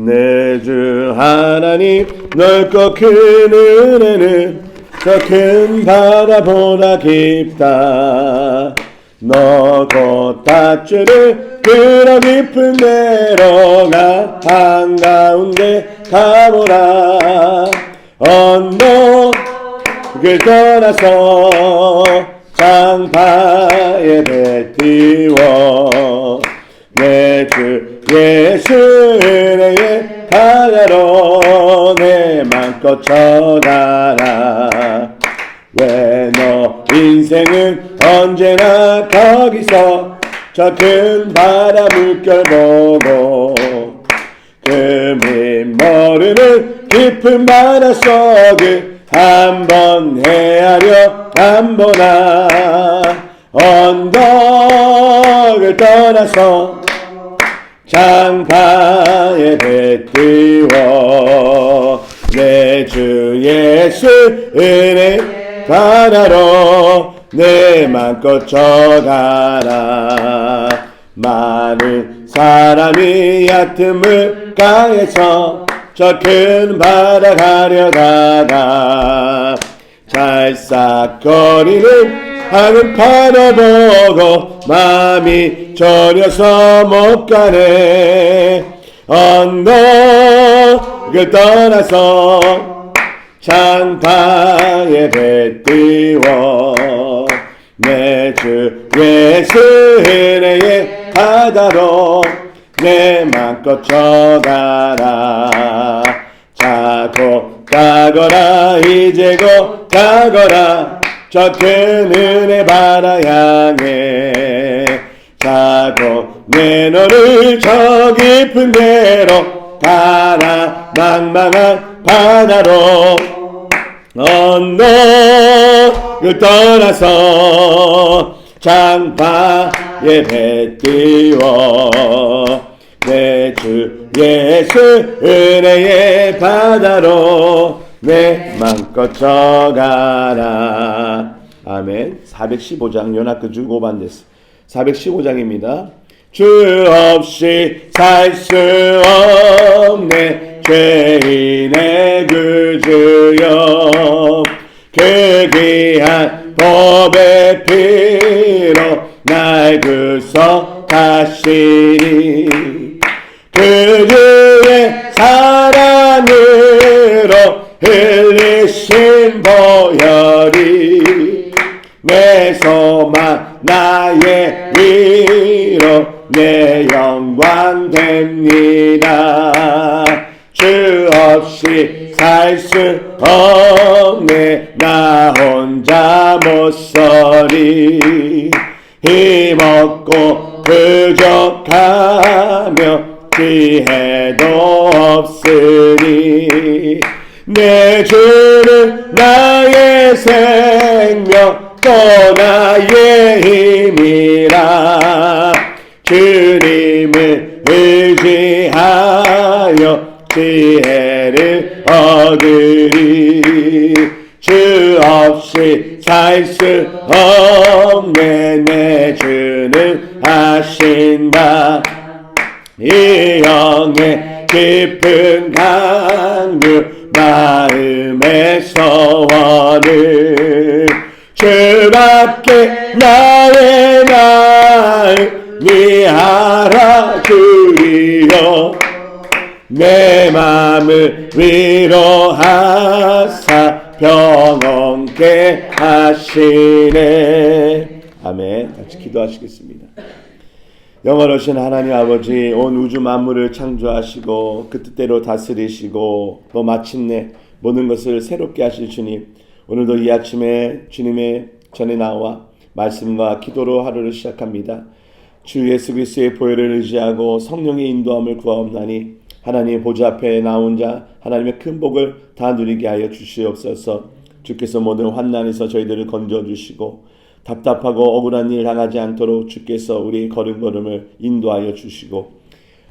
내 주 하나님 넓고 큰 은혜는 저 큰 바다보다 깊다. 너 곧 닫주는 그런 깊은 데로 나 한가운데 가보라. 언덕을 떠나서 장파에 배 띄워 내 주 예수 은혜의 바다로 내 맘껏 쳐가라. 왜 너 인생은 언제나 거기서 저 큰 바다 물결 보고 금이 모르는 깊은 바다 속을 한번 헤아려 안 보나. 언덕을 떠나서 장파에 배 띄워 내 주 예수 은혜 바다로 내 맘껏 쳐가라. 많은 사람이 얕은 물가에서 저 큰 바다 가려다가 찰싹거리는 하늘 파도 보고 마음이 졸여서 못 가네. 언덕을 떠나서 장파에 배 띄워 내 주 예수 은혜의 바다로 내 맘껏 쳐가라. 자고 가거라 이제 곧 가거라 저 큰 은혜 바다 향해. 자고 내 너를 저 깊은 데로 가라. 망망한 바다로 언덕을 떠나서 장파에 배 띄워 내 주 예수 은혜의 바다로 내 맘껏 쳐가라. 아멘. 415장 연합교주 5반 됐어. 415장입니다. 주 없이 살 수 없네 죄인의 구주여. 그 귀한 법의 피로 날 구속하시니 그 주의 사랑으로 흘리신 보혈이 내 소망 나의 위로 내 영광 됩니다. 주 없이 살 수 없네 나 혼자 못 서리. 힘없고 부족하며 지혜도 없으니 내 주는 나의 생명 또 나의 힘이라. 주님을 의지하여 지혜를 얻으리. 주 없이 살 수 없네 내 주는 하신다. 이 영의 깊은 강류 마음의 소원을 주밖에 나의 마음이 알아주리요. 내 마음을 위로하사 평온케 하시네. 아멘. 같이 기도하시겠습니다. 영원하신 하나님 아버지, 온 우주 만물을 창조하시고 그 뜻대로 다스리시고 또 마침내 모든 것을 새롭게 하실 주님, 오늘도 이 아침에 주님의 전에 나와 말씀과 기도로 하루를 시작합니다. 주 예수 그리스도의 보혈을 의지하고 성령의 인도함을 구하옵나니 하나님의 보좌 앞에 나온 자 하나님의 큰 복을 다 누리게 하여 주시옵소서. 주께서 모든 환난에서 저희들을 건져주시고 답답하고 억울한 일 당하지 않도록 주께서 우리 걸음걸음을 인도하여 주시고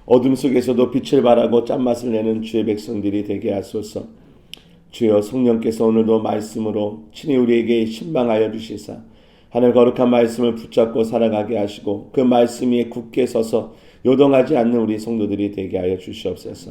어둠 속에서도 빛을 발하고 짠맛을 내는 주의 백성들이 되게 하소서. 주여, 성령께서 오늘도 말씀으로 친히 우리에게 신방하여 주시사 하늘 거룩한 말씀을 붙잡고 살아가게 하시고 그 말씀 위에 굳게 서서 요동하지 않는 우리 성도들이 되게 하여 주시옵소서.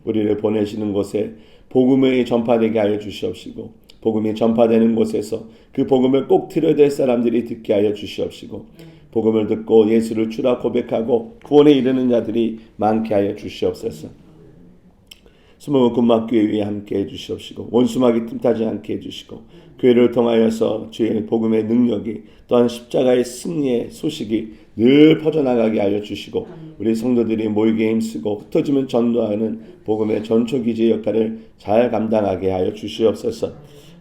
우리를 보내시는 곳에 복음이 전파되게 하여 주시옵시고 복음이 전파되는 곳에서 그 복음을 꼭 들어야 될 사람들이 듣게 하여 주시옵시고 복음을 듣고 예수를 주라 고백하고 구원에 이르는 자들이 많게 하여 주시옵소서. 수목원 군막교회 위에 함께 해주시옵시고 원수막이 틈타지 않게 해주시고 교회를 통하여서 주의 복음의 능력이 또한 십자가의 승리의 소식이 늘 퍼져나가게 하여 주시고 우리 성도들이 모이게 힘쓰고 흩어지면 전도하는 복음의 전초기지의 역할을 잘 감당하게 하여 주시옵소서.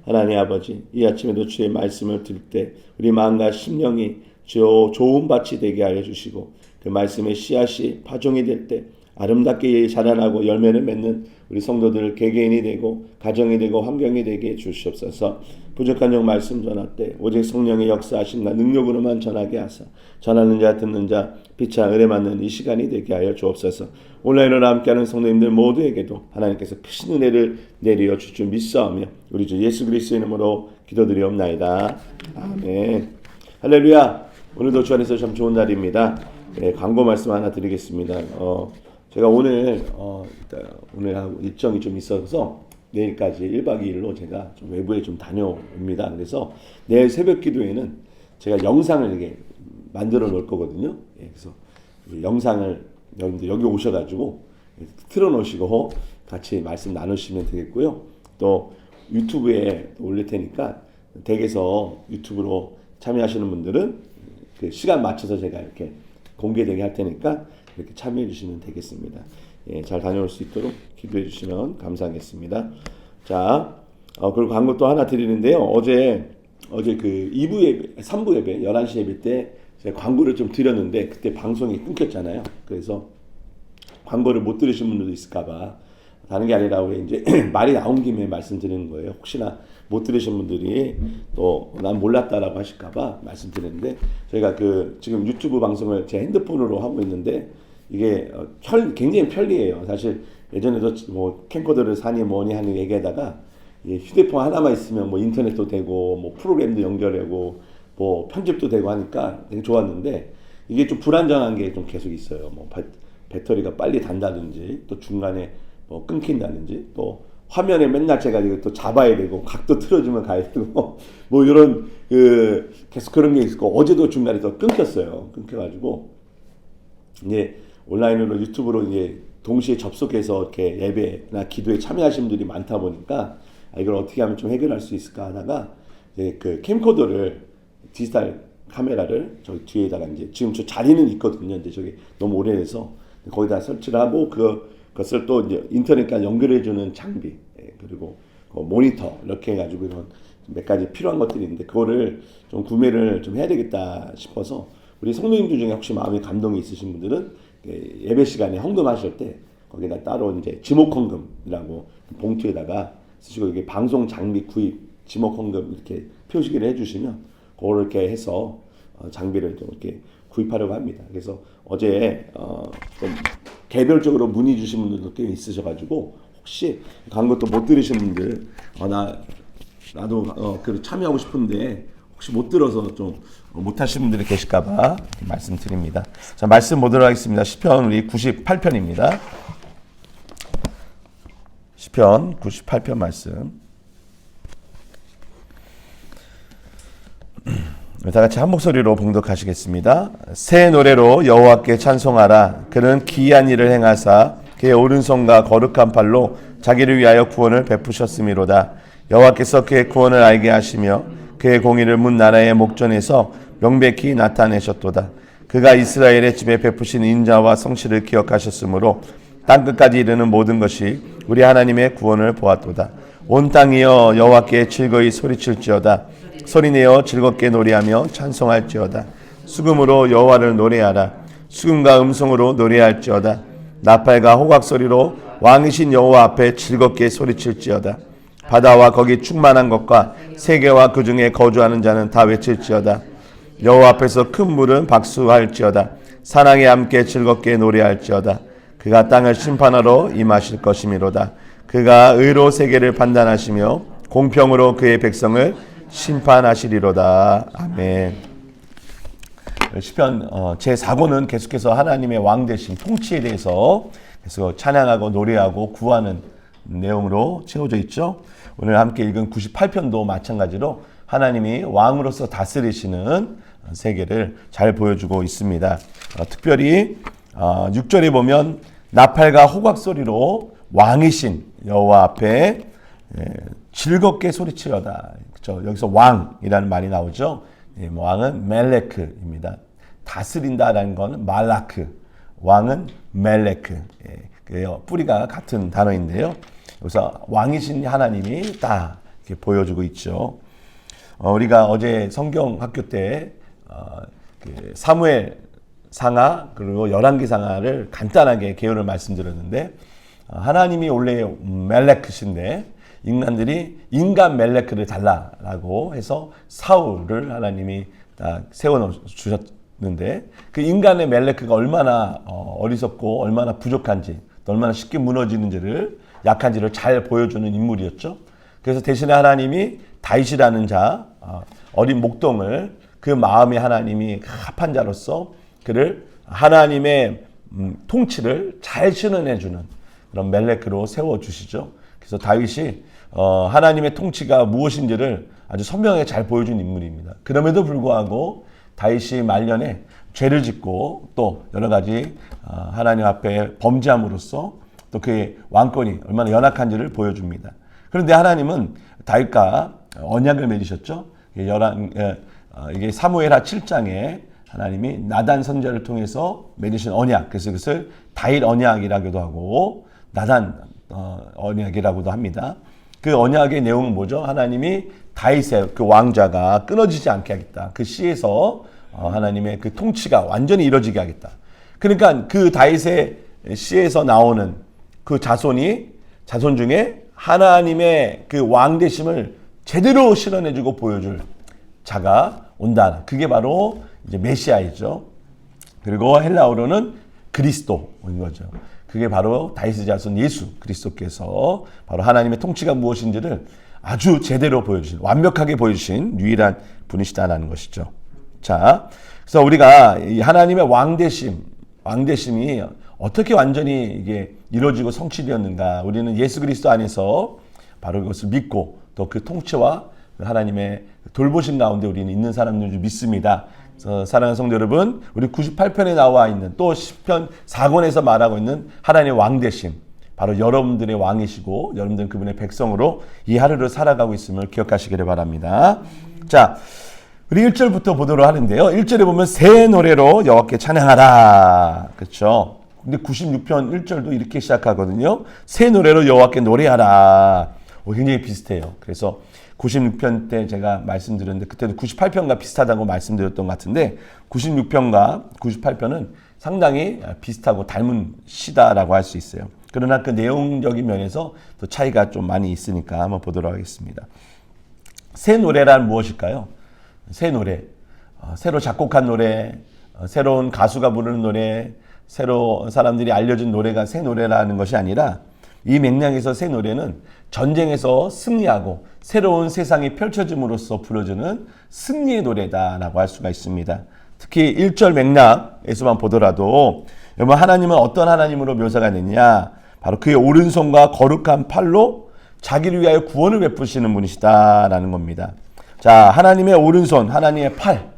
하나님 아버지, 이 아침에도 주의 말씀을 들을 때 우리 마음과 심령이 좋은 밭이 되게 하여 주시고 그 말씀의 씨앗이 파종이 될 때 아름답게 자라나고 열매를 맺는 우리 성도들 개개인이 되고 가정이 되고 환경이 되게 해주시옵소서. 부족한 영 말씀 전할 때 오직 성령의 역사하심과 능력으로만 전하게 하사 전하는 자 듣는 자 빛과 은혜 받는 이 시간이 되게 하여 주옵소서. 온라인으로 함께하는 성도님들 모두에게도 하나님께서 크신 은혜를 내려 줄 줄 믿사오며 우리 주 예수 그리스도의 이름으로 기도드리옵나이다. 아멘. 할렐루야. 오늘도 주 안에서 참 좋은 날입니다. 네, 광고 말씀 하나 드리겠습니다. 제가 오늘 하고 일정이 좀 있어서 내일까지 1박 2일로 제가 좀 외부에 좀 다녀옵니다. 그래서 내일 새벽 기도에는 제가 영상을 이렇게 만들어 놓을 거거든요. 예, 그래서 영상을 여러분들 여기 오셔가지고 틀어 놓으시고 같이 말씀 나누시면 되겠고요. 또 유튜브에 올릴 테니까 댁에서 유튜브로 참여하시는 분들은 그 시간 맞춰서 제가 이렇게 공개되게 할 테니까 이렇게 참여해 주시면 되겠습니다. 예, 잘 다녀올 수 있도록 기도해 주시면 감사하겠습니다. 자, 그리고 광고 또 하나 드리는데요. 어제 그 2부 예배, 3부 예배, 11시 예배 때 제가 광고를 좀 드렸는데 그때 방송이 끊겼잖아요. 그래서 광고를 못 들으신 분들도 있을까봐 다른 게 아니라 왜 이제 말이 나온 김에 말씀드리는 거예요. 혹시나 못 들으신 분들이 또 난 몰랐다라고 하실까봐 말씀드리는데 저희가 그 지금 유튜브 방송을 제 핸드폰으로 하고 있는데 이게 굉장히 편리해요. 사실 예전에도 뭐 캠코더를 사니 뭐니 하는 얘기하다가 휴대폰 하나만 있으면 뭐 인터넷도 되고 뭐 프로그램도 연결하고 뭐 편집도 되고 하니까 되게 좋았는데 이게 좀 불안정한 게 좀 계속 있어요. 뭐 배터리가 빨리 단다든지 또 중간에 뭐 끊긴다든지 또 화면에 맨날 제가 이거 또 잡아야 되고 각도 틀어주면 가야 되고 뭐 이런 계속 그런 게 있고 어제도 중간에 또 끊겨가지고 이제 온라인으로 유튜브로 이제 동시에 접속해서 이렇게 예배나 기도에 참여하시는 분들이 많다 보니까 이걸 어떻게 하면 좀 해결할 수 있을까 하다가 이제 그 캠코더를 디지털 카메라를 저기 뒤에다가 이제 지금 저 자리는 있거든요. 이제 저기 너무 오래돼서 거기다 설치를 하고 그것을 또 이제 인터넷과 연결해주는 장비 그리고 모니터 이렇게 해가지고 이런 몇 가지 필요한 것들이 있는데 그거를 좀 구매를 좀 해야 되겠다 싶어서 우리 성도님들 중에 혹시 마음에 감동이 있으신 분들은 예배 시간에 헌금하실 때 거기다 따로 이제 지목 헌금이라고 봉투에다가 쓰시고 이게 방송 장비 구입 지목 헌금 이렇게 표시기를 해주시면 그걸 이렇게 해서 장비를 좀 이렇게 구입하려고 합니다. 그래서 어제 좀 개별적으로 문의 주신 분들도 꽤 있으셔가지고 혹시 광고도 못 들으신 분들 나도 그 참여하고 싶은데 혹시 못 들어서 좀 못하신 분들이 계실까봐 말씀드립니다. 자, 말씀 보도록 하겠습니다. 시편 우리 98편입니다. 시편 98편 말씀. 다 같이 한 목소리로 봉독하시겠습니다. 새 노래로 여호와께 찬송하라. 그는 기이한 일을 행하사 그의 오른손과 거룩한 팔로 자기를 위하여 구원을 베푸셨음이로다. 여호와께서 그의 구원을 알게 하시며 그의 공의를 문 나라의 목전에서 명백히 나타내셨도다. 그가 이스라엘의 집에 베푸신 인자와 성실을 기억하셨으므로 땅끝까지 이르는 모든 것이 우리 하나님의 구원을 보았도다. 온 땅이여 여호와께 즐거이 소리칠지어다. 소리내어 즐겁게 노래하며 찬송할지어다. 수금으로 여호와를 노래하라. 수금과 음성으로 노래할지어다. 나팔과 호각 소리로 왕이신 여호와 앞에 즐겁게 소리칠지어다. 바다와 거기 충만한 것과 세계와 그 중에 거주하는 자는 다 외칠지어다. 여호와 앞에서 큰 물은 박수할지어다. 사랑에 함께 즐겁게 노래할지어다. 그가 땅을 심판하러 임하실 것이미로다. 그가 의로 세계를 판단하시며 공평으로 그의 백성을 심판하시리로다. 아멘. 시편 제4권은 계속해서 하나님의 왕 대신 통치에 대해서 그래서 찬양하고 노래하고 구하는 내용으로 채워져 있죠. 오늘 함께 읽은 98편도 마찬가지로 하나님이 왕으로서 다스리시는 세계를 잘 보여주고 있습니다. 특별히 6절에 보면 나팔과 호각 소리로 왕이신 여호와 앞에 즐겁게 소리치려다. 그렇죠? 여기서 왕이라는 말이 나오죠. 왕은 멜레크입니다. 다스린다라는 것은 말라크, 왕은 멜레크. 뿌리가 같은 단어인데요. 그래서 왕이신 하나님이 딱 이렇게 보여주고 있죠. 우리가 어제 성경 학교 때 사무엘 상하 그리고 열왕기 상하를 간단하게 개요를 말씀드렸는데 하나님이 원래 멜레크신데 인간들이 인간 멜레크를 달라라고 해서 사울을 하나님이 딱 세워주셨는데 그 인간의 멜레크가 얼마나 어리석고 얼마나 부족한지 얼마나 쉽게 무너지는지를 약한지를 잘 보여주는 인물이었죠. 그래서 대신에 하나님이 다윗이라는 자 어린 목동을 그 마음에 하나님이 합한 자로서 그를 하나님의 통치를 잘 실현해주는 그런 멜레크로 세워주시죠. 그래서 다윗이 하나님의 통치가 무엇인지를 아주 선명하게 잘 보여준 인물입니다. 그럼에도 불구하고 다윗이 말년에 죄를 짓고 또 여러 가지 하나님 앞에 범죄함으로써 또 그의 왕권이 얼마나 연약한지를 보여줍니다. 그런데 하나님은 다윗과 언약을 맺으셨죠. 이게 사무엘하 7장에 하나님이 나단 선지자를 통해서 맺으신 언약, 그래서 그것을 다윗 언약이라고도 하고 나단 언약이라고도 합니다. 그 언약의 내용은 뭐죠? 하나님이 다윗의 그 왕자가 끊어지지 않게 하겠다. 그 시에서 하나님의 그 통치가 완전히 이루어지게 하겠다. 그러니까 그 다윗의 시에서 나오는 그 자손 중에 하나님의 그 왕되심을 제대로 실현해주고 보여줄 자가 온다. 그게 바로 이제 메시아이죠. 그리고 헬라어로는 그리스도인 거죠. 그게 바로 다윗의 자손 예수 그리스도께서 바로 하나님의 통치가 무엇인지를 아주 제대로 보여주신, 완벽하게 보여주신 유일한 분이시다라는 것이죠. 자, 그래서 우리가 이 하나님의 왕되심이 어떻게 완전히 이게 이루어지고 성취되었는가? 우리는 예수 그리스도 안에서 바로 그것을 믿고 또 그 통치와 하나님의 돌보심 가운데 우리는 있는 사람들 줄 믿습니다. 그래서 사랑하는 성도 여러분, 우리 98편에 나와 있는 또 10편 4권에서 말하고 있는 하나님의 왕되심, 바로 여러분들의 왕이시고 여러분들은 그분의 백성으로 이 하루를 살아가고 있음을 기억하시기를 바랍니다. 자, 우리 1절부터 보도록 하는데요. 1절에 보면 새 노래로 여호와께 찬양하라. 그렇죠? 근데 96편 1절도 이렇게 시작하거든요. 새 노래로 여호와께 노래하라. 굉장히 비슷해요. 그래서 96편 때 제가 말씀드렸는데 그때도 98편과 비슷하다고 말씀드렸던 것 같은데 96편과 98편은 상당히 비슷하고 닮은 시다라고 할 수 있어요. 그러나 그 내용적인 면에서 또 차이가 좀 많이 있으니까 한번 보도록 하겠습니다. 새 노래란 무엇일까요? 새 노래, 새로 작곡한 노래, 새로운 가수가 부르는 노래, 새로 사람들이 알려진 노래가 새 노래라는 것이 아니라 이 맥락에서 새 노래는 전쟁에서 승리하고 새로운 세상이 펼쳐짐으로써 불러주는 승리의 노래다라고 할 수가 있습니다. 특히 1절 맥락에서만 보더라도 여러분 하나님은 어떤 하나님으로 묘사가 되느냐? 바로 그의 오른손과 거룩한 팔로 자기를 위하여 구원을 베푸시는 분이시다라는 겁니다. 자, 하나님의 오른손, 하나님의 팔,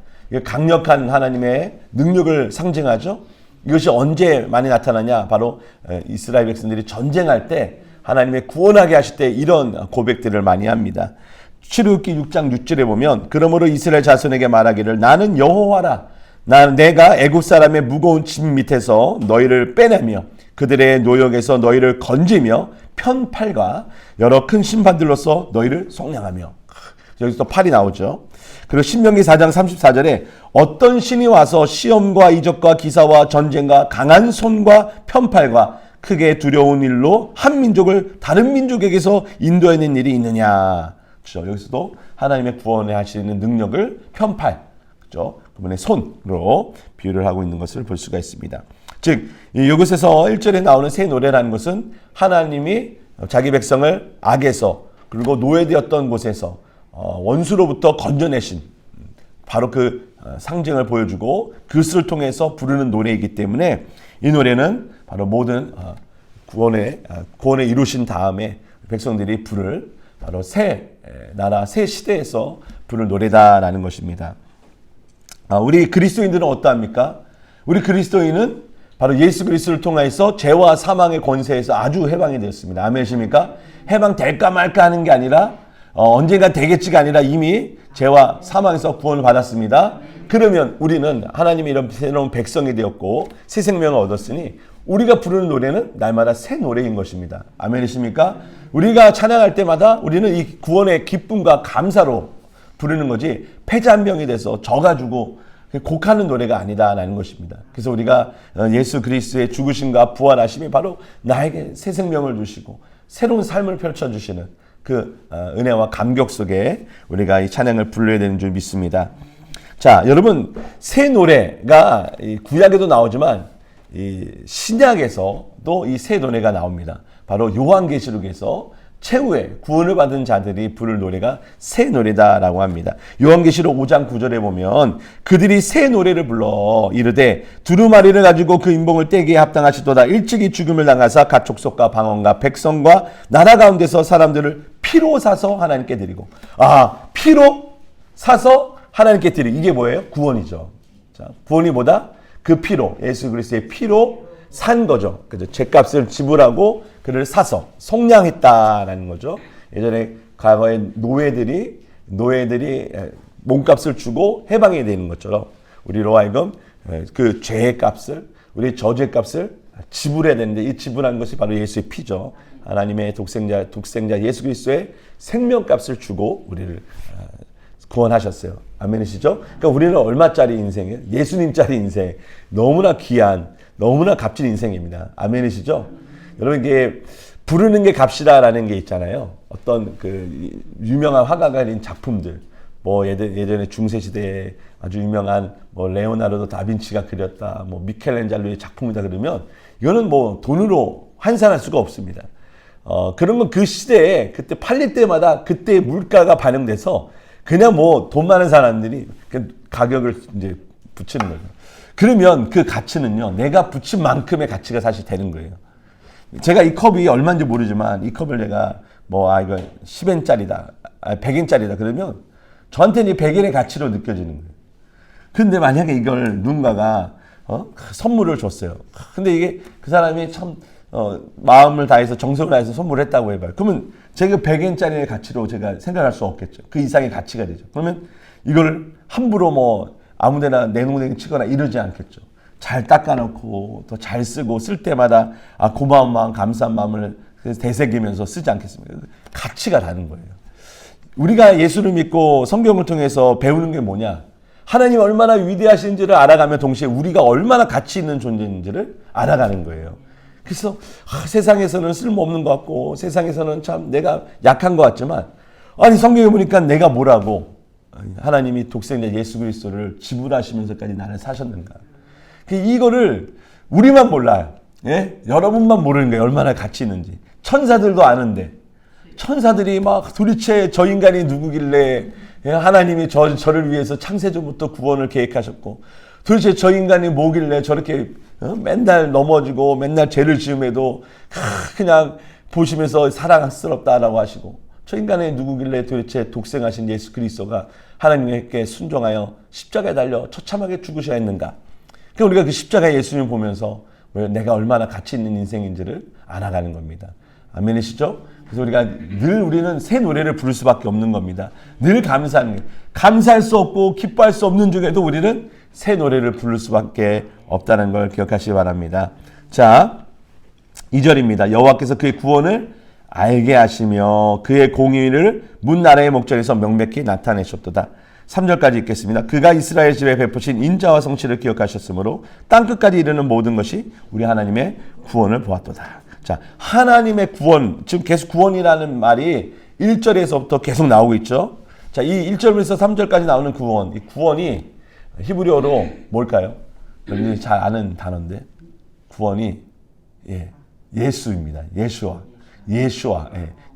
강력한 하나님의 능력을 상징하죠. 이것이 언제 많이 나타나냐? 바로 이스라엘 백성들이 전쟁할 때 하나님의 구원하게 하실 때 이런 고백들을 많이 합니다. 출애굽기 6장 6절에 보면 그러므로 이스라엘 자손에게 말하기를 나는 여호와라. 내가 애굽 사람의 무거운 짐 밑에서 너희를 빼내며 그들의 노역에서 너희를 건지며 편팔과 여러 큰 심판들로서 너희를 속량하며. 여기서 또 팔이 나오죠. 그리고 신명기 4장 34절에 어떤 신이 와서 시험과 이적과 기사와 전쟁과 강한 손과 편팔과 크게 두려운 일로 한 민족을 다른 민족에게서 인도해낸 일이 있느냐. 그렇죠? 여기서도 하나님의 구원에 하시는 능력을 편팔, 그렇죠? 그분의 손으로 비유를 하고 있는 것을 볼 수가 있습니다. 즉 이곳에서 1절에 나오는 새 노래라는 것은 하나님이 자기 백성을 악에서 그리고 노예되었던 곳에서 원수로부터 건져내신 바로 그 상징을 보여주고 그것을 통해서 부르는 노래이기 때문에 이 노래는 바로 모든 구원을 이루신 다음에 백성들이 부를 바로 새 나라, 새 시대에서 부를 노래다라는 것입니다. 우리 그리스도인들은 어떠합니까? 우리 그리스도인은 바로 예수 그리스도를 통해서 죄와 사망의 권세에서 아주 해방이 되었습니다. 아멘이십니까? 해방될까 말까 하는 게 아니라 언젠가 되겠지가 아니라 이미 죄와 사망에서 구원을 받았습니다. 그러면 우리는 하나님의 이런 새로운 백성이 되었고 새 생명을 얻었으니 우리가 부르는 노래는 날마다 새 노래인 것입니다. 아멘이십니까? 우리가 찬양할 때마다 우리는 이 구원의 기쁨과 감사로 부르는 거지 패잔병이 돼서 져가지고 곡하는 노래가 아니다라는 것입니다. 그래서 우리가 예수 그리스도의 죽으심과 부활하심이 바로 나에게 새 생명을 주시고 새로운 삶을 펼쳐주시는 그 은혜와 감격 속에 우리가 이 찬양을 불러야 되는 줄 믿습니다. 자, 여러분 새 노래가 구약에도 나오지만 이 신약에서도 이 새 노래가 나옵니다. 바로 요한계시록에서 최후의 구원을 받은 자들이 부를 노래가 새 노래다라고 합니다. 요한계시록 5장 9절에 보면 그들이 새 노래를 불러 이르되 두루마리를 가지고 그 인봉을 떼기에 합당하시도다. 일찍이 죽음을 당하사 각 족속과 방언과 백성과 나라 가운데서 사람들을 피로 사서 하나님께 드리고 피로 사서 하나님께 드리고 이게 뭐예요? 구원이죠. 자, 구원이 뭐다? 그 피로 예수 그리스도의 피로 산 거죠. 그죠? 죄값을 지불하고 그를 사서 속량했다라는 거죠. 예전에 과거에 노예들이 몸값을 주고 해방이 되는 것처럼 우리로 하여금 그 죄의 값을 우리 저죄값을 지불해야 되는데 이 지불한 것이 바로 예수의 피죠. 하나님의 독생자 예수 그리스도의 생명값을 주고 우리를 구원하셨어요. 아멘이시죠? 그러니까 우리는 얼마짜리 인생이에요? 예수님짜리 인생. 너무나 귀한 너무나 값진 인생입니다. 아멘이시죠? 여러분 이게 부르는 게 값이다라는 게 있잖아요. 어떤 그 유명한 화가가 그린 작품들, 뭐 예전에 중세 시대에 아주 유명한 뭐 레오나르도 다빈치가 그렸다, 뭐 미켈란젤로의 작품이다 그러면 이거는 뭐 돈으로 환산할 수가 없습니다. 그런 건 그 시대에 그때 팔릴 때마다 그때 물가가 반영돼서 그냥 뭐 돈 많은 사람들이 그 가격을 이제 붙이는 거죠. 그러면 그 가치는요, 내가 붙인 만큼의 가치가 사실 되는 거예요. 제가 이 컵이 얼마인지 모르지만 이 컵을 내가 이거 10엔짜리다, 100엔짜리다 그러면 저한테는 이 100엔의 가치로 느껴지는 거예요. 근데 만약에 이걸 누군가가 선물을 줬어요. 근데 이게 그 사람이 참 마음을 다해서 정성을 다해서 선물을 했다고 해봐요. 그러면 제가 100엔짜리의 가치로 제가 생각할 수 없겠죠. 그 이상의 가치가 되죠. 그러면 이걸 함부로 아무데나 내놓으려 치거나 이러지 않겠죠. 잘 닦아놓고 더 잘 쓰고 쓸 때마다 고마운 마음, 감사한 마음을 되새기면서 쓰지 않겠습니까? 가치가 다른 거예요. 우리가 예수를 믿고 성경을 통해서 배우는 게 뭐냐? 하나님 얼마나 위대하신지를 알아가며 동시에 우리가 얼마나 가치 있는 존재인지를 알아가는 거예요. 그래서 세상에서는 쓸모없는 것 같고 세상에서는 참 내가 약한 것 같지만 성경에 보니까 내가 뭐라고 하나님이 독생자 예수 그리스도를 지불하시면서까지 나를 사셨는가. 이거를 우리만 몰라요. 예? 여러분만 모르는 거예요. 얼마나 가치 있는지. 천사들도 아는데 천사들이 도대체 저 인간이 누구길래 하나님이 저를 위해서 창세전부터 구원을 계획하셨고 도대체 저 인간이 뭐길래 저렇게 맨날 넘어지고 맨날 죄를 지음에도 그냥 보시면서 사랑스럽다라고 하시고 저 인간이 누구길래 도대체 독생하신 예수 그리스도가 하나님께 순종하여 십자가에 달려 처참하게 죽으셔야 했는가. 그러니까 우리가 그 십자가 예수님을 보면서 내가 얼마나 가치 있는 인생인지를 알아가는 겁니다. 아멘이시죠? 그래서 우리는 새 노래를 부를 수밖에 없는 겁니다. 늘 감사하는 거예요. 감사할 수 없고 기뻐할 수 없는 중에도 우리는 새 노래를 부를 수밖에 없다는 걸 기억하시기 바랍니다. 자, 2절입니다. 여호와께서 그의 구원을 알게 하시며 그의 공의를 문 나라의 목전에서 명백히 나타내셨도다. 3절까지 읽겠습니다. 그가 이스라엘 집에 베푸신 인자와 성실을 기억하셨으므로 땅끝까지 이르는 모든 것이 우리 하나님의 구원을 보았도다. 자, 하나님의 구원, 지금 계속 구원이라는 말이 1절에서부터 계속 나오고 있죠. 자, 이 1절에서 3절까지 나오는 구원, 이 구원이 히브리어로 뭘까요? 여러분이 잘 아는 단어인데 구원이 예수입니다. 예수와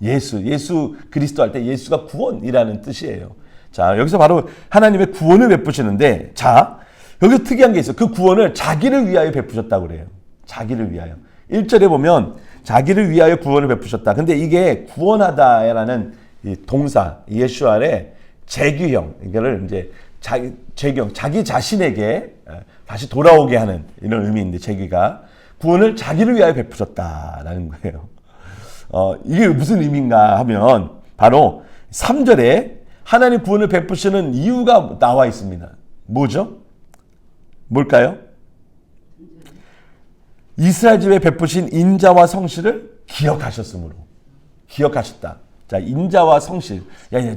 예수 그리스도 할 때 예수가 구원이라는 뜻이에요. 자, 여기서 바로 하나님의 구원을 베푸시는데, 자, 여기서 특이한 게 있어요. 그 구원을 자기를 위하여 베푸셨다고 그래요. 자기를 위하여. 1절에 보면 자기를 위하여 구원을 베푸셨다. 근데 이게 구원하다라는 이 동사 예슈알의 재규형, 이거를 이제 재규형, 자기 자신에게 다시 돌아오게 하는 이런 의미인데, 재규가 구원을 자기를 위하여 베푸셨다라는 거예요. 이게 무슨 의미인가 하면 바로 3절에 하나님 구원을 베푸시는 이유가 나와 있습니다. 뭐죠? 뭘까요? 이스라엘 집에 베푸신 인자와 성실을 기억하셨으므로. 기억하셨다. 자, 인자와 성실.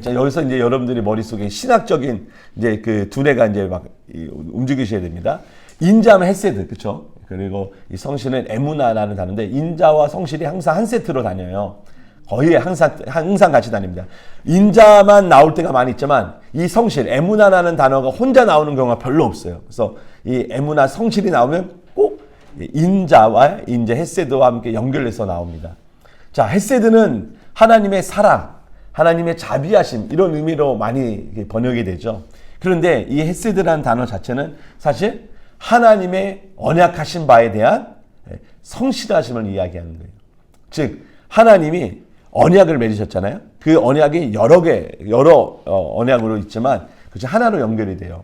자, 여기서 이제 여러분들이 머릿속에 신학적인 이제 그 두뇌가 이제 막 움직이셔야 됩니다. 인자하면 헤세드, 그쵸? 그리고 이 성실은 에무나라는 단어인데, 인자와 성실이 항상 한 세트로 다녀요. 거의 항상 같이 다닙니다. 인자만 나올 때가 많이 있지만, 이 성실, 에무나라는 단어가 혼자 나오는 경우가 별로 없어요. 그래서 이 에무나 성실이 나오면 꼭 인자와 이제 헤세드와 함께 연결해서 나옵니다. 자, 헤세드는 하나님의 사랑, 하나님의 자비하심, 이런 의미로 많이 번역이 되죠. 그런데 이 헤세드라는 단어 자체는 사실 하나님의 언약하신 바에 대한 성실하심을 이야기하는 거예요. 즉 하나님이 언약을 맺으셨잖아요. 그 언약이 여러 언약으로 있지만 그것이 하나로 연결이 돼요.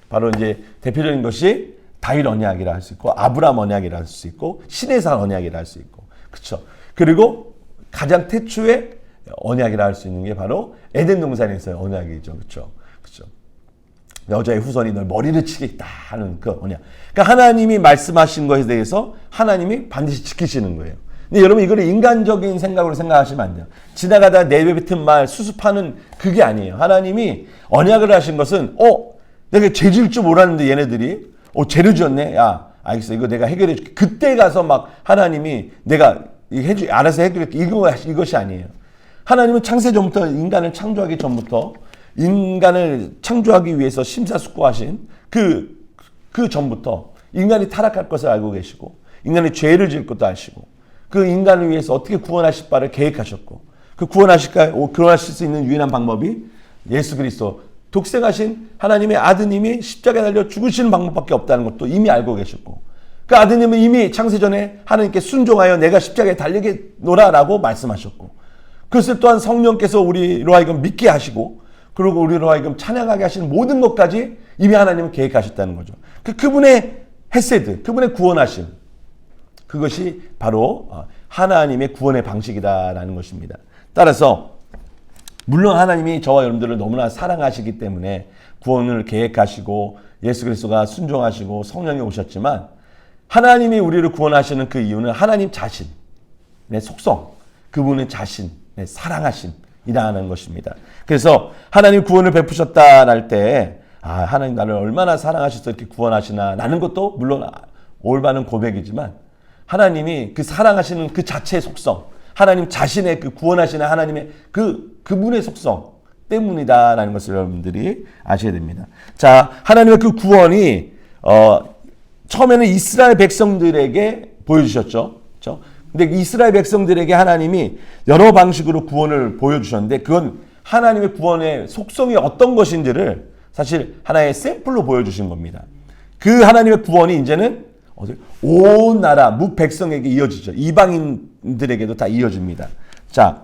바로 이제 대표적인 것이 다윗 언약이라 할 수 있고, 아브라함 언약이라 할 수 있고, 시내산 언약이라 할 수 있고, 그렇죠. 그리고 가장 태초의 언약이라 할 수 있는 게 바로 에덴 동산에서의 언약이죠, 그렇죠. 그렇죠. 여자의 후손이 널 머리를 치겠다 하는 그 언약. 그러니까 하나님이 말씀하신 것에 대해서 하나님이 반드시 지키시는 거예요. 근데 여러분 이거를 인간적인 생각으로 생각하시면 안 돼요. 지나가다 내뱉은 말 수습하는 그게 아니에요. 하나님이 언약을 하신 것은 내가 죄 지을 줄 몰랐는데 얘네들이 죄를 지었네. 야, 알겠어. 이거 내가 해결해 줄게. 그때 가서 막 하나님이 내가 알아서 해결할게. 이것이 아니에요. 하나님은 창세 전부터 인간을 창조하기 전부터 인간을 창조하기 위해서 심사숙고하신 그 전부터 인간이 타락할 것을 알고 계시고, 인간이 죄를 지을 것도 아시고, 그 인간을 위해서 어떻게 구원하실 바를 계획하셨고, 그 구원하실 수 있는 유일한 방법이 예수 그리스도, 독생하신 하나님의 아드님이 십자가에 달려 죽으시는 방법밖에 없다는 것도 이미 알고 계셨고, 그 아드님은 이미 창세전에 하나님께 순종하여 내가 십자가에 달리겠노라라고 말씀하셨고, 그것을 또한 성령께서 우리로 하여금 믿게 하시고, 그리고 우리로 하여금 찬양하게 하시는 모든 것까지 이미 하나님은 계획하셨다는 거죠. 그분의 헤세드, 그분의 구원하심, 그것이 바로 하나님의 구원의 방식이다라는 것입니다. 따라서 물론 하나님이 저와 여러분들을 너무나 사랑하시기 때문에 구원을 계획하시고 예수 그리스도가 순종하시고 성령이 오셨지만, 하나님이 우리를 구원하시는 그 이유는 하나님 자신의 속성, 그분의 자신의 사랑하심이라는 것입니다. 그래서 하나님 구원을 베푸셨다 할 때 하나님 나를 얼마나 사랑하셔서 이렇게 구원하시나 라는 것도 물론 올바른 고백이지만, 하나님이 그 사랑하시는 그 자체의 속성, 하나님 자신의 그 구원하시는 하나님의 그분의 속성 때문이다라는 것을 여러분들이 아셔야 됩니다. 자, 하나님의 그 구원이 처음에는 이스라엘 백성들에게 보여주셨죠. 그렇죠? 근데 이스라엘 백성들에게 하나님이 여러 방식으로 구원을 보여주셨는데, 그건 하나님의 구원의 속성이 어떤 것인지를 사실 하나의 샘플로 보여주신 겁니다. 그 하나님의 구원이 이제는 온 나라 무백성에게 이어지죠. 이방인들에게도 다 이어집니다. 자,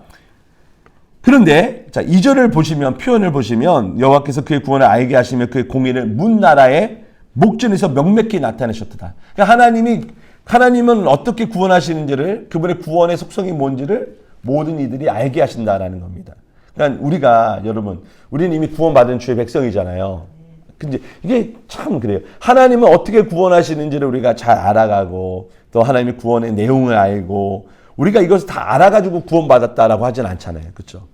그런데 2절을 보시면, 표현을 보시면, 여호와께서 그의 구원을 알게 하시며 그의 공의를 문 나라의 목전에서 명백히 나타내셨다. 그러니까 하나님은 어떻게 구원하시는지를, 그분의 구원의 속성이 뭔지를 모든 이들이 알게 하신다라는 겁니다. 그러니까 우리는 이미 구원받은 주의 백성이잖아요. 근데 이게 참 그래요. 하나님은 어떻게 구원하시는지를 우리가 잘 알아가고, 또 하나님의 구원의 내용을 알고, 우리가 이것을 다 알아가지고 구원받았다라고 하진 않잖아요. 그렇죠?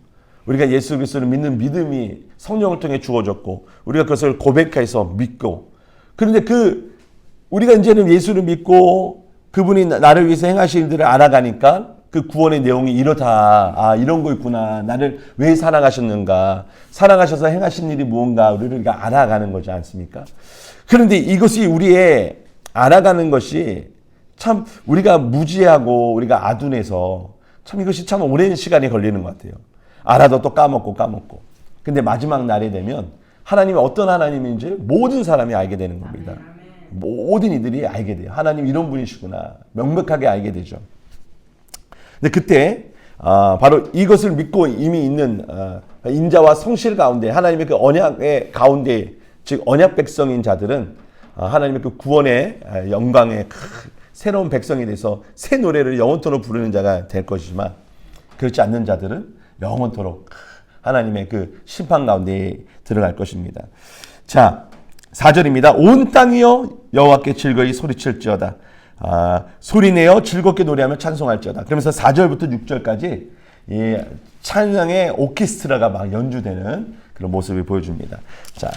우리가 예수 그리스도를 믿는 믿음이 성령을 통해 주어졌고, 우리가 그것을 고백해서 믿고, 그런데 우리가 이제는 예수를 믿고 그분이 나를 위해서 행하신 일들을 알아가니까 그 구원의 내용이 이렇다. 이런 거 있구나. 나를 왜 사랑하셨는가. 사랑하셔서 행하신 일이 무언가 우리가 알아가는 거지 않습니까? 그런데 이것이 우리의 알아가는 것이 참 우리가 무지하고 우리가 아둔해서 참 이것이 참 오랜 시간이 걸리는 것 같아요. 알아도 또 까먹고. 근데 마지막 날이 되면 하나님이 어떤 하나님인지 모든 사람이 알게 되는 겁니다. 모든 이들이 알게 돼요. 하나님 이런 분이시구나. 명백하게 알게 되죠. 근데 그때 바로 이것을 믿고 이미 있는 인자와 성실 가운데 하나님의 그 언약의 가운데 즉 언약 백성인 자들은 하나님의 그 구원의 영광의 새로운 백성이 돼서 새 노래를 영원토록 부르는 자가 될 것이지만 그렇지 않는 자들은 영원토록 하나님의 그 심판 가운데 들어갈 것입니다. 자, 4절입니다. 온 땅이여 여호와께 즐거이 소리칠지어다. 소리내어 즐겁게 노래하며 찬송할지어다. 그러면서 4절부터 6절까지 이 찬양의 오케스트라가 막 연주되는 그런 모습을 보여줍니다. 자,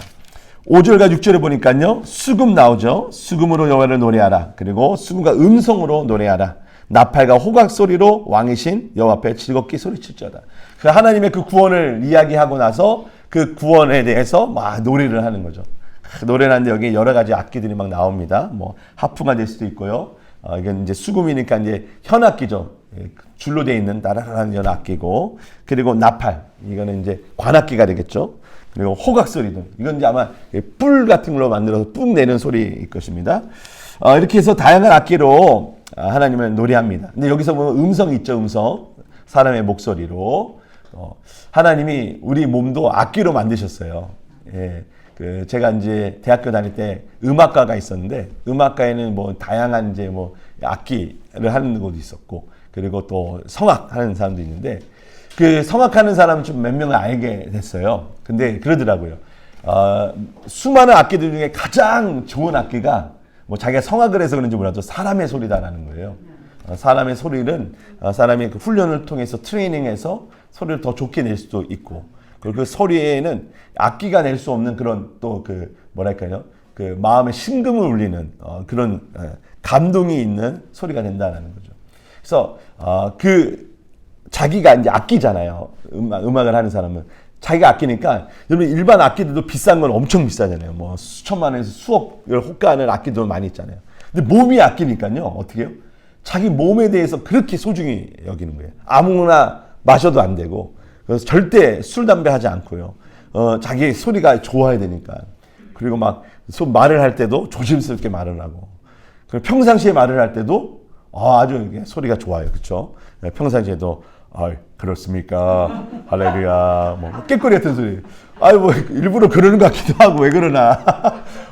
5절과 6절에 보니까요. 수금 나오죠. 수금으로 여호와를 노래하라. 그리고 수금과 음성으로 노래하라. 나팔과 호각 소리로 왕이신 여호와 앞에 즐겁게 소리칠지어다. 그 하나님의 그 구원을 이야기하고 나서 그 구원에 대해서 막 노래를 하는 거죠. 노래를 하는데 여기 여러 가지 악기들이 막 나옵니다. 뭐 하프가 될 수도 있고요. 이건 이제 수금이니까 이제 현악기죠. 줄로 되어 있는 나라라는 현악기고, 그리고 나팔, 이거는 이제 관악기가 되겠죠. 그리고 호각 소리도, 이건 이제 아마 뿔 같은 걸로 만들어서 뿡 내는 소리일 것입니다. 이렇게 해서 다양한 악기로 하나님을 노래합니다. 근데 여기서 보면 음성이 있죠, 음성. 사람의 목소리로. 하나님이 우리 몸도 악기로 만드셨어요. 예. 제가 이제 대학교 다닐 때 음악과가 있었는데, 음악과에는 뭐 다양한 이제 뭐 악기를 하는 곳도 있었고, 그리고 또 성악 하는 사람도 있는데, 그 성악하는 사람은 좀 몇 명을 알게 됐어요. 근데 그러더라고요. 수많은 악기들 중에 가장 좋은 악기가 뭐 자기가 성악을 해서 그런지 몰라도 사람의 소리다라는 거예요. 사람의 소리는 사람이 그 훈련을 통해서 트레이닝해서 소리를 더 좋게 낼 수도 있고, 그리고 그 소리에는 악기가 낼 수 없는 그런 또 그 뭐랄까요, 그 마음의 심금을 울리는 그런 감동이 있는 소리가 된다는 거죠. 그래서 그 자기가 이제 악기잖아요. 음악을 하는 사람은 자기가 악기니까, 여러분 일반 악기들도 비싼 건 엄청 비싸잖아요. 뭐 수천만 원에서 수억을 호가하는 악기도 많이 있잖아요. 근데 몸이 악기니까요. 어떻게 해요? 자기 몸에 대해서 그렇게 소중히 여기는 거예요. 아무나 마셔도 안 되고, 그래서 절대 술, 담배 하지 않고요. 자기 소리가 좋아야 되니까. 그리고 막 말을 할 때도 조심스럽게 말을 하고, 그리고 평상시에 말을 할 때도 아주 소리가 좋아요. 그렇죠? 평상시에도 그렇습니까? 할렐루야. 뭐 깨꼬리 같은 소리. 뭐 일부러 그러는 것 같기도 하고, 왜 그러나.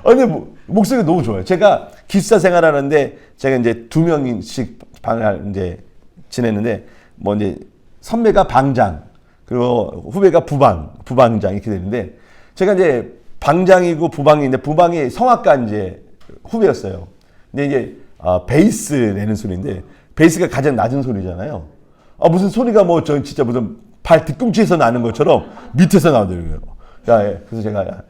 근데 목소리가 너무 좋아요. 제가 기숙사 생활하는데, 제가 이제 2명씩 방을 이제 지냈는데, 뭐 이제 선배가 방장, 그리고 후배가 부방장 이렇게 되는데, 제가 이제 방장이고 부방인데, 부방이 성악가 이제 후배였어요. 근데 이제 베이스 내는 소리인데, 베이스가 가장 낮은 소리잖아요. 무슨 소리가 뭐 저 진짜 무슨 발 뒤꿈치에서 나는 것처럼 밑에서 나오더라고요. 그래서 제가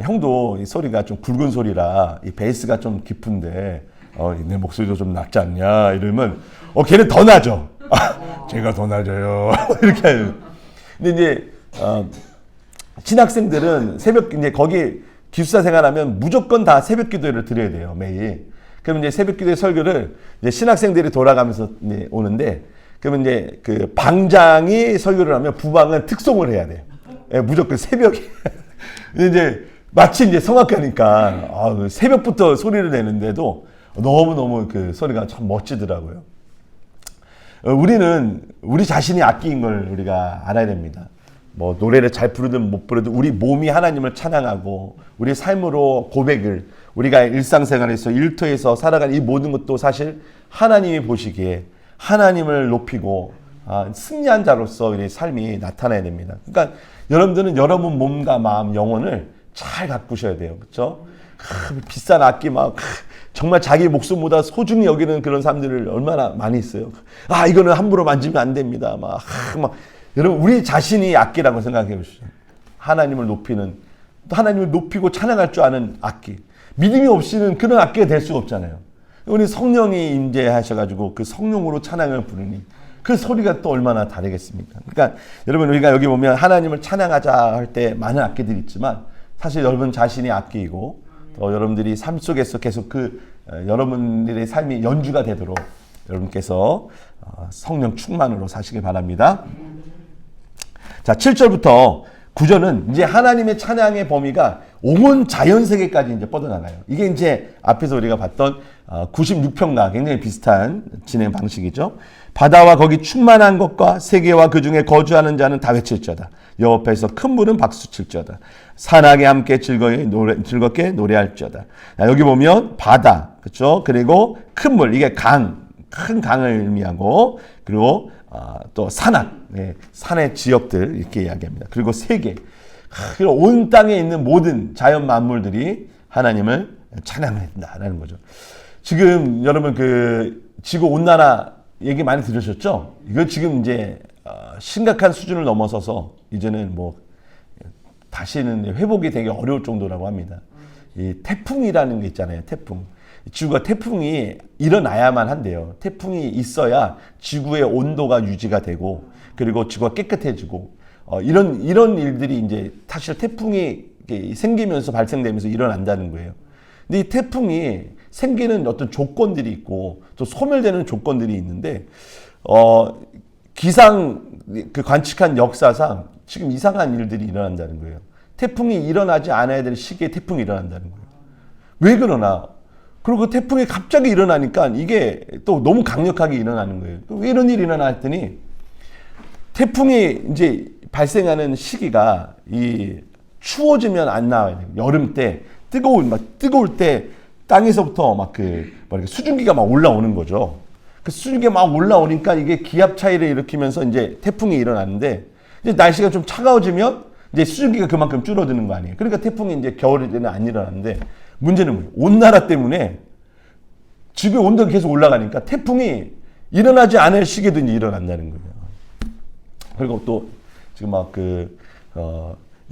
형도 이 소리가 좀 굵은 소리라 이 베이스가 좀 깊은데 내 목소리도 좀 낮지 않냐 이러면 걔는 더 나죠. 제가 더 낮아요. 이렇게 해요. 근데 이제 신학생들은 새벽 이제 거기 기숙사 생활하면 무조건 다 새벽 기도를 드려야 돼요, 매일. 그럼 이제 새벽 기도의 설교를 이제 신학생들이 돌아가면서 이제 오는데, 그러면 이제 그 방장이 설교를 하면 부방은 특송을 해야 돼요. 무조건 새벽에. 근데 이제 마치 이제 성악가니까 새벽부터 소리를 내는데도 너무너무 그 소리가 참 멋지더라고요. 우리는 우리 자신이 악기인 걸 우리가 알아야 됩니다. 뭐 노래를 잘 부르든 못 부르든 우리 몸이 하나님을 찬양하고 우리 삶으로 고백을, 우리가 일상생활에서 일터에서 살아가는 이 모든 것도 사실 하나님이 보시기에 하나님을 높이고 승리한 자로서 우리 삶이 나타나야 됩니다. 그러니까 여러분들은 여러분 몸과 마음, 영혼을 잘 가꾸셔야 돼요. 그렇죠? 비싼 악기 막 정말 자기 목숨보다 소중히 여기는 그런 사람들을 얼마나 많이 있어요. 이거는 함부로 만지면 안 됩니다. 막 여러분 우리 자신이 악기라고 생각해 보시죠. 하나님을 높이는, 또 하나님을 높이고 찬양할 줄 아는 악기. 믿음이 없이는 그런 악기가 될 수가 없잖아요. 우리 성령이 임재하셔가지고 그 성령으로 찬양을 부르니 그 소리가 또 얼마나 다르겠습니까? 그러니까 여러분 우리가 여기 보면 하나님을 찬양하자 할 때 많은 악기들이 있지만 사실 여러분 자신이 악기이고, 또 여러분들이 삶 속에서 계속 여러분들의 삶이 연주가 되도록 여러분께서 성령 충만으로 사시길 바랍니다. 자, 7절부터 9절은 이제 하나님의 찬양의 범위가 온 자연 세계까지 이제 뻗어나가요. 이게 이제 앞에서 우리가 봤던 96편과 굉장히 비슷한 진행 방식이죠. 바다와 거기 충만한 것과 세계와 그 중에 거주하는 자는 다 외칠지어다. 여호와께서 큰 물은 박수칠지어다. 산악에 함께 즐겁게 노래할지어다. 여기 보면 바다, 그렇죠? 그리고 큰 물, 이게 큰 강을 의미하고, 그리고 또 산악, 산의 지역들 이렇게 이야기합니다. 그리고 세계, 그리고 온 땅에 있는 모든 자연 만물들이 하나님을 찬양한다라는 거죠. 지금 여러분 그 지구 온난화 얘기 많이 들으셨죠? 이거 지금 이제 심각한 수준을 넘어서서 이제는 뭐 다시는 회복이 되게 어려울 정도라고 합니다. 이 태풍이라는 게 있잖아요. 태풍. 지구가 태풍이 일어나야만 한대요. 태풍이 있어야 지구의 온도가 유지가 되고, 그리고 지구가 깨끗해지고, 이런 일들이 이제 사실 태풍이 생기면서 발생되면서 일어난다는 거예요. 근데 이 태풍이 생기는 어떤 조건들이 있고 또 소멸되는 조건들이 있는데, 기상 그 관측한 역사상 지금 이상한 일들이 일어난다는 거예요. 태풍이 일어나지 않아야 될 시기에 태풍이 일어난다는 거예요. 왜 그러나? 그리고 그 태풍이 갑자기 일어나니까 이게 또 너무 강력하게 일어나는 거예요. 왜 이런 일이 일어나 했더니, 태풍이 이제 발생하는 시기가 이 추워지면 안 나와요. 여름 때 뜨거울 때 땅에서부터 막 수증기가 막 올라오는 거죠. 그 수증기가 막 올라오니까 이게 기압 차이를 일으키면서 이제 태풍이 일어나는데, 이제 날씨가 좀 차가워지면 이제 수증기가 그만큼 줄어드는 거 아니에요. 그러니까 태풍이 이제 겨울에는 안 일어나는데, 문제는 뭐예요? 온난화 때문에 지구의 온도가 계속 올라가니까 태풍이 일어나지 않을 시기도 이제 일어난다는 거예요. 그리고 또 지금 막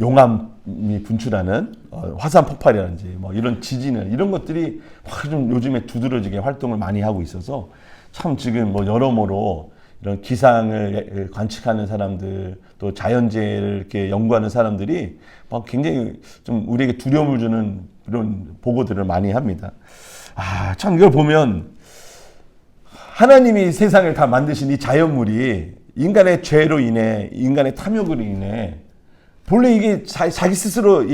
용암이 분출하는 화산 폭발이라든지 뭐 이런 지진을, 이런 것들이 좀 요즘에 두드러지게 활동을 많이 하고 있어서 참 지금 뭐 여러모로 이런 기상을 관측하는 사람들, 또 자연재해를 이렇게 연구하는 사람들이 막 굉장히 좀 우리에게 두려움을 주는 이런 보고들을 많이 합니다. 참 이걸 보면 하나님이 세상을 다 만드신 이 자연물이 인간의 죄로 인해, 인간의 탐욕으로 인해, 본래 이게 자기 스스로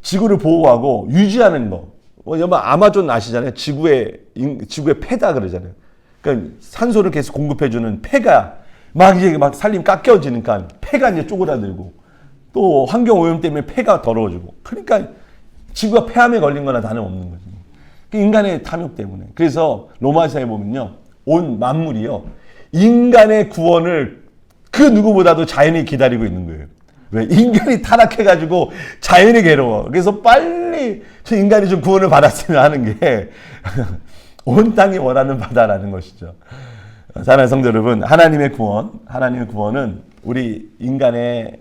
지구를 보호하고 유지하는 거. 여러분 아마존 아시잖아요. 지구의 폐다 그러잖아요. 그러니까 산소를 계속 공급해주는 폐가 막 살림 깎여지니까 폐가 이제 쪼그라들고, 또 환경 오염 때문에 폐가 더러워지고, 그러니까 지구가 폐암에 걸린 거나 다름없는 거죠. 인간의 탐욕 때문에. 그래서 로마서에 보면요, 온 만물이요, 인간의 구원을 그 누구보다도 자연이 기다리고 있는 거예요. 왜? 인간이 타락해가지고 자연이 괴로워. 그래서 빨리 저 인간이 좀 구원을 받았으면 하는 게 온 땅이 원하는 바다라는 것이죠. 사랑하는 성도 여러분, 하나님의 구원은 우리 인간에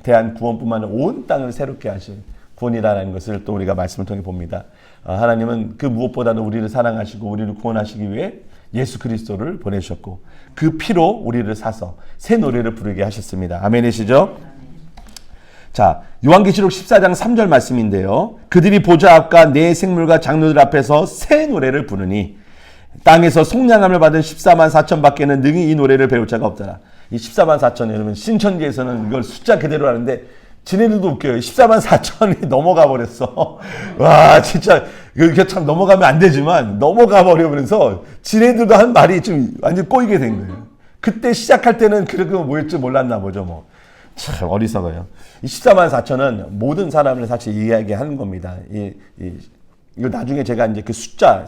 대한 구원뿐만 아니라 온 땅을 새롭게 하신 구원이라는 것을 또 우리가 말씀을 통해 봅니다. 하나님은 그 무엇보다도 우리를 사랑하시고 우리를 구원하시기 위해 예수 그리스도를 보내셨고, 그 피로 우리를 사서 새 노래를 부르게 하셨습니다. 아멘이시죠? 자, 요한계시록 14장 3절 말씀인데요. 그들이 보좌 앞과 네 생물과 장로들 앞에서 새 노래를 부르니 땅에서 속량함을 받은 14만 4천 밖에는 능히 이 노래를 배울 자가 없더라. 이 14만 4천, 여러분 신천지에서는 이걸 숫자 그대로 하는데 지네들도 웃겨요. 14만 4천이 넘어가 버렸어. 와, 진짜 이게 참 넘어가면 안 되지만 넘어가 버려버려서 지네들도 한 말이 좀 완전 꼬이게 된 거예요. 그때 시작할 때는 그렇게 모일 줄 몰랐나 보죠. 뭐 참 어리석어요. 이 14만 4천은 모든 사람을 사실 이야기하는 겁니다. 이거 나중에 제가 이제 그 숫자,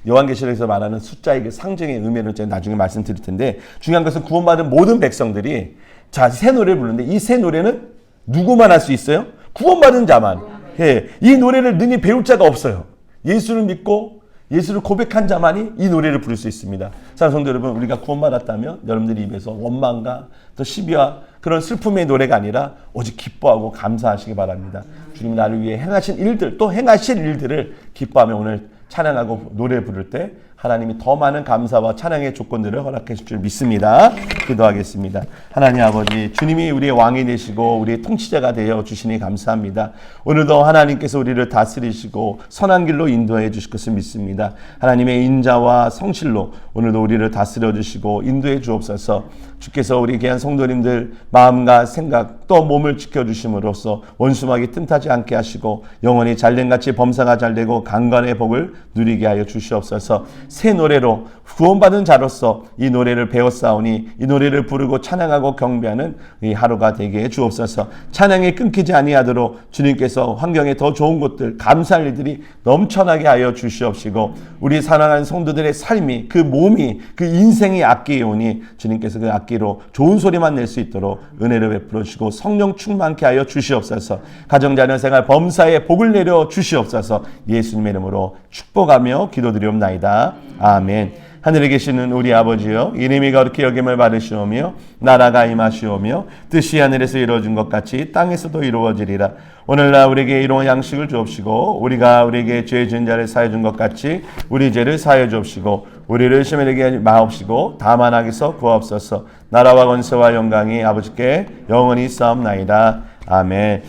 요한계시록에서 말하는 숫자의 그 상징의 의미를 제가 나중에 말씀드릴 텐데, 중요한 것은 구원받은 모든 백성들이 자, 새 노래를 부르는데, 이 새 노래는 누구만 할 수 있어요? 구원받은 자만. 예, 이 노래를 능히 배울 자가 없어요. 예수를 믿고 예수를 고백한 자만이 이 노래를 부를 수 있습니다. 사랑하는 성도 여러분, 우리가 구원받았다면 여러분들의 입에서 원망과 또 시비와 그런 슬픔의 노래가 아니라 오직 기뻐하고 감사하시기 바랍니다. 주님 나를 위해 행하신 일들, 또 행하실 일들을 기뻐하며 오늘 찬양하고 노래 부를 때 하나님이 더 많은 감사와 찬양의 조건들을 허락해 줄 줄 믿습니다. 기도하겠습니다. 하나님 아버지, 주님이 우리의 왕이 되시고 우리의 통치자가 되어 주시니 감사합니다. 오늘도 하나님께서 우리를 다스리시고 선한 길로 인도해 주실 것을 믿습니다. 하나님의 인자와 성실로 오늘도 우리를 다스려 주시고 인도해 주옵소서. 주께서 우리 귀한 성도님들 마음과 생각 또 몸을 지켜주심으로써 원수마귀 틈타지 않게 하시고 영원히 잘된같이 범사가 잘되고 강간의 복을 누리게 하여 주시옵소서. 새 노래로 구원받은 자로서 이 노래를 배웠사오니 이 노래를 부르고 찬양하고 경배하는 이 하루가 되게 해 주옵소서. 찬양이 끊기지 아니하도록 주님께서 환경에 더 좋은 곳들 감사할 일들이 넘쳐나게 하여 주시옵시고 우리 사랑하는 성도들의 삶이 그 몸이 그 인생이 악기이오니 주님께서 그 악기로 좋은 소리만 낼 수 있도록 은혜를 베풀어 주시고 성령 충만케 하여 주시옵소서. 가정자녀생활 범사에 복을 내려 주시옵소서. 예수님의 이름으로 축복하며 기도드리옵나이다. 아멘. 하늘에 계시는 우리 아버지여, 이름이 거룩히 여김을 받으시오며 나라가 임하시오며 뜻이 하늘에서 이루어진 것 같이 땅에서도 이루어지리라. 오늘날 우리에게 일용할 양식을 주옵시고 우리가 우리에게 죄 지은 자를 사해 준 것 같이 우리 죄를 사해 주옵시고 우리를 시험에 들게 하지 마옵시고 다만 악에서 구하옵소서. 나라와 권세와 영광이 아버지께 영원히 있사옵나이다. 아멘.